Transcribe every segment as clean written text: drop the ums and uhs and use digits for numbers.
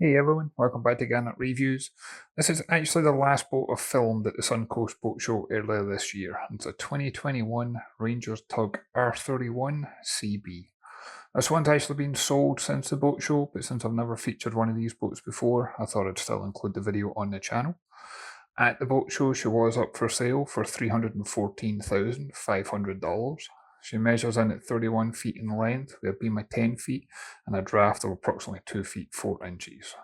Hey everyone, welcome back to Garnock Reviews. This is actually the last boat I've filmed at the Suncoast Boat Show earlier this year. It's a 2021 Rangers Tug R31 CB. This one's actually been sold since the boat show, but since I've never featured one of these boats before, I thought I'd still include the video on the channel. At the boat show, she was up for sale for $314,500. She measures in at 31 feet in length with a beam of 10 feet and a draft of approximately 2 feet 4 inches.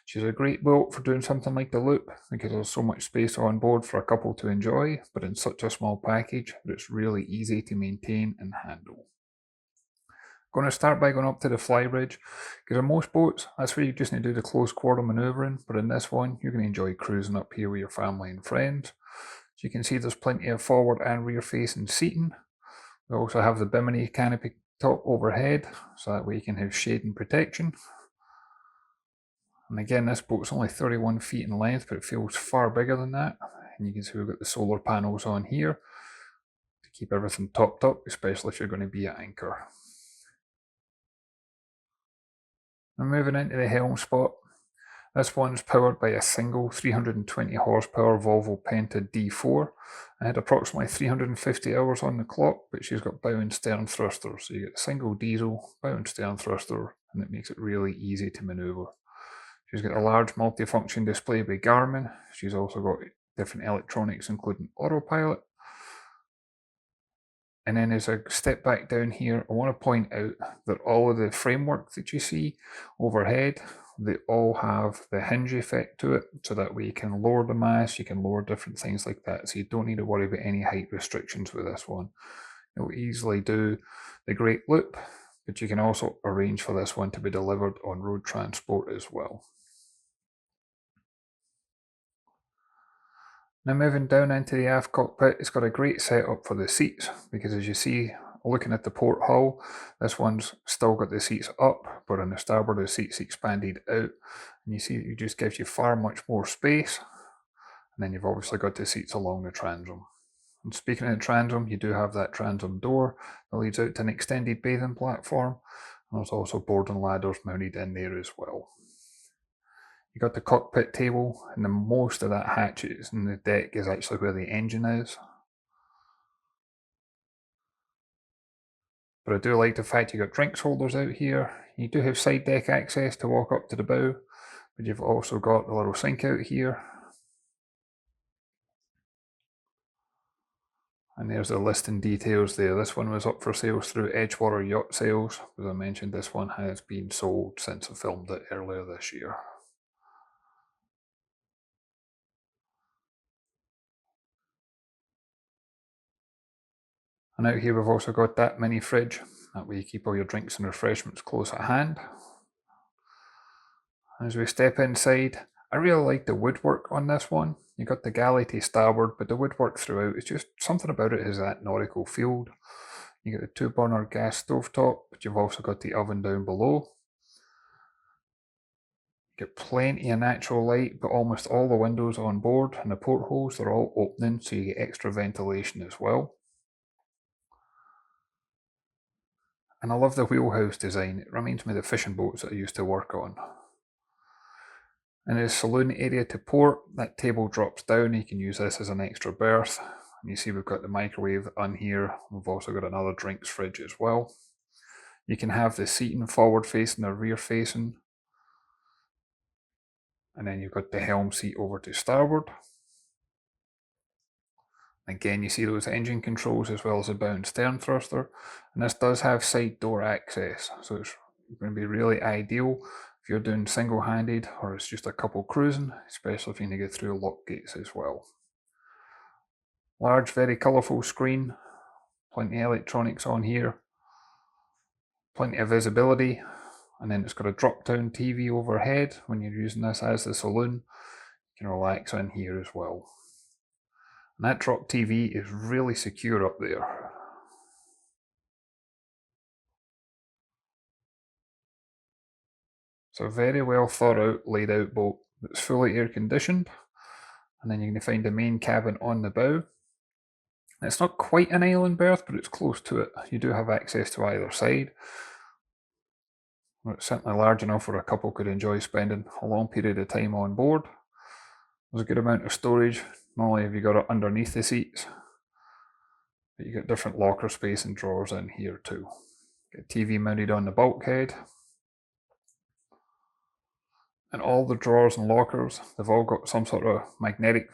She's a great boat for doing something like the loop because there's so much space on board for a couple to enjoy, but in such a small package that it's really easy to maintain and handle. Going to start by going up to the flybridge, because in most boats, that's where you just need to do the close quarter manoeuvring, but in this one, you're going to enjoy cruising up here with your family and friends. So you can see there's plenty of forward and rear facing seating. We also have the bimini canopy top overhead, so that way you can have shade and protection. And again, this boat's only 31 feet in length, but it feels far bigger than that. And you can see we've got the solar panels on here to keep everything topped up, especially if you're going to be at anchor. And moving into the helm spot, this one's powered by a single 320 horsepower Volvo Penta D4. I had approximately 350 hours on the clock, but she's got bow and stern thrusters. So you get a single diesel, bow and stern thruster, and it makes it really easy to manoeuvre. She's got a large multifunction display by Garmin. She's also got different electronics including autopilot. And then as I step back down here, I want to point out that all of the framework that you see overhead, they all have the hinge effect to it, so that way you can lower the mast, you can lower different things like that, so you don't need to worry about any height restrictions with this one. You'll easily do the great loop, but you can also arrange for this one to be delivered on road transport as well. Now moving down into the aft cockpit, it's got a great setup for the seats, because as you see, looking at the port hull, this one's still got the seats up, but on the starboard the seats expanded out, and you see it just gives you far much more space. And then you've obviously got the seats along the transom. And speaking of the transom, you do have that transom door that leads out to an extended bathing platform, and there's also boarding ladders mounted in there as well. You got the cockpit table, and the most of that hatches and the deck is actually where the engine is. But I do like the fact you got drinks holders out here. You do have side deck access to walk up to the bow, but you've also got a little sink out here. And there's the listing details there. This one was up for sales through Edgewater Yacht Sales. As I mentioned, this one has been sold since I filmed it earlier this year. And out here we've also got that mini fridge. That way you keep all your drinks and refreshments close at hand. As we step inside, I really like the woodwork on this one. You got the galley to starboard, but the woodwork throughout, it's just something about it has that nautical feel. You get the 2-burner gas stovetop, but you've also got the oven down below. You get plenty of natural light, but almost all the windows on board and the portholes, they're all opening, so you get extra ventilation as well. And I love the wheelhouse design. It reminds me of the fishing boats that I used to work on. In the saloon area to port, that table drops down. You can use this as an extra berth. And you see we've got the microwave on here. We've also got another drinks fridge as well. You can have the seating forward facing or rear facing. And then you've got the helm seat over to starboard. Again, you see those engine controls as well as the bow and stern thruster. And this does have side door access, so it's going to be really ideal if you're doing single-handed or it's just a couple cruising, especially if you need to get through lock gates as well. Large, very colourful screen, plenty of electronics on here, plenty of visibility, and then it's got a drop-down TV overhead. When you're using this as the saloon, you can relax in here as well. And that drop TV is really secure up there. It's a very well thought out, laid out boat that's fully air conditioned. And then you're going to find the main cabin on the bow. It's not quite an island berth, but it's close to it. You do have access to either side. Well, it's certainly large enough where a couple could enjoy spending a long period of time on board. There's a good amount of storage. Not only have you got it underneath the seats, but you got different locker space and drawers in here too. Got TV mounted on the bulkhead. And all the drawers and lockers, they've all got some sort of magnetic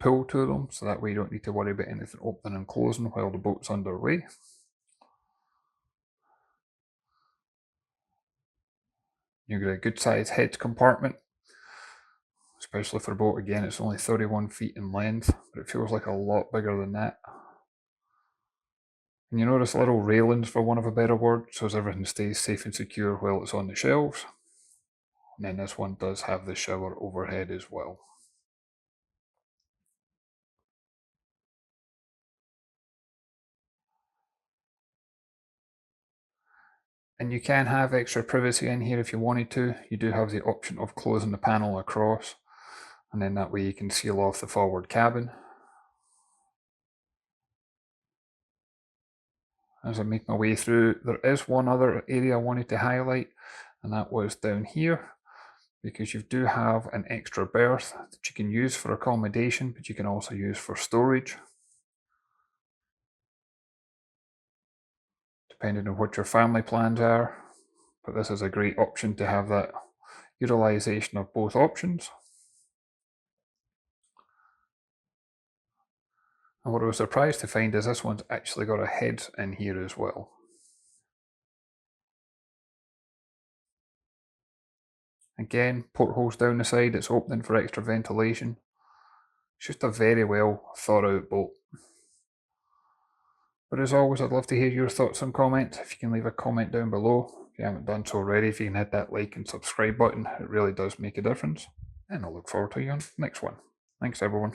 pull to them, so that way you don't need to worry about anything opening and closing while the boat's underway. You've got a good sized head compartment, especially for a boat. Again, it's only 31 feet in length, but it feels like a lot bigger than that. And you notice little railings, for want of a better word, so as everything stays safe and secure while it's on the shelves. And then this one does have the shower overhead as well. And you can have extra privacy in here if you wanted to. You do have the option of closing the panel across, and then that way you can seal off the forward cabin. As I make my way through, there is one other area I wanted to highlight, and that was down here, because you do have an extra berth that you can use for accommodation, but you can also use for storage, depending on what your family plans are. But this is a great option to have that utilization of both options. And what I was surprised to find is this one's actually got a head in here as well. Again, portholes down the side, it's opening for extra ventilation. It's just a very well thought out boat. But as always, I'd love to hear your thoughts and comments. If you can leave a comment down below. If you haven't done so already, if you can hit that like and subscribe button, it really does make a difference. And I'll look forward to you on the next one. Thanks everyone.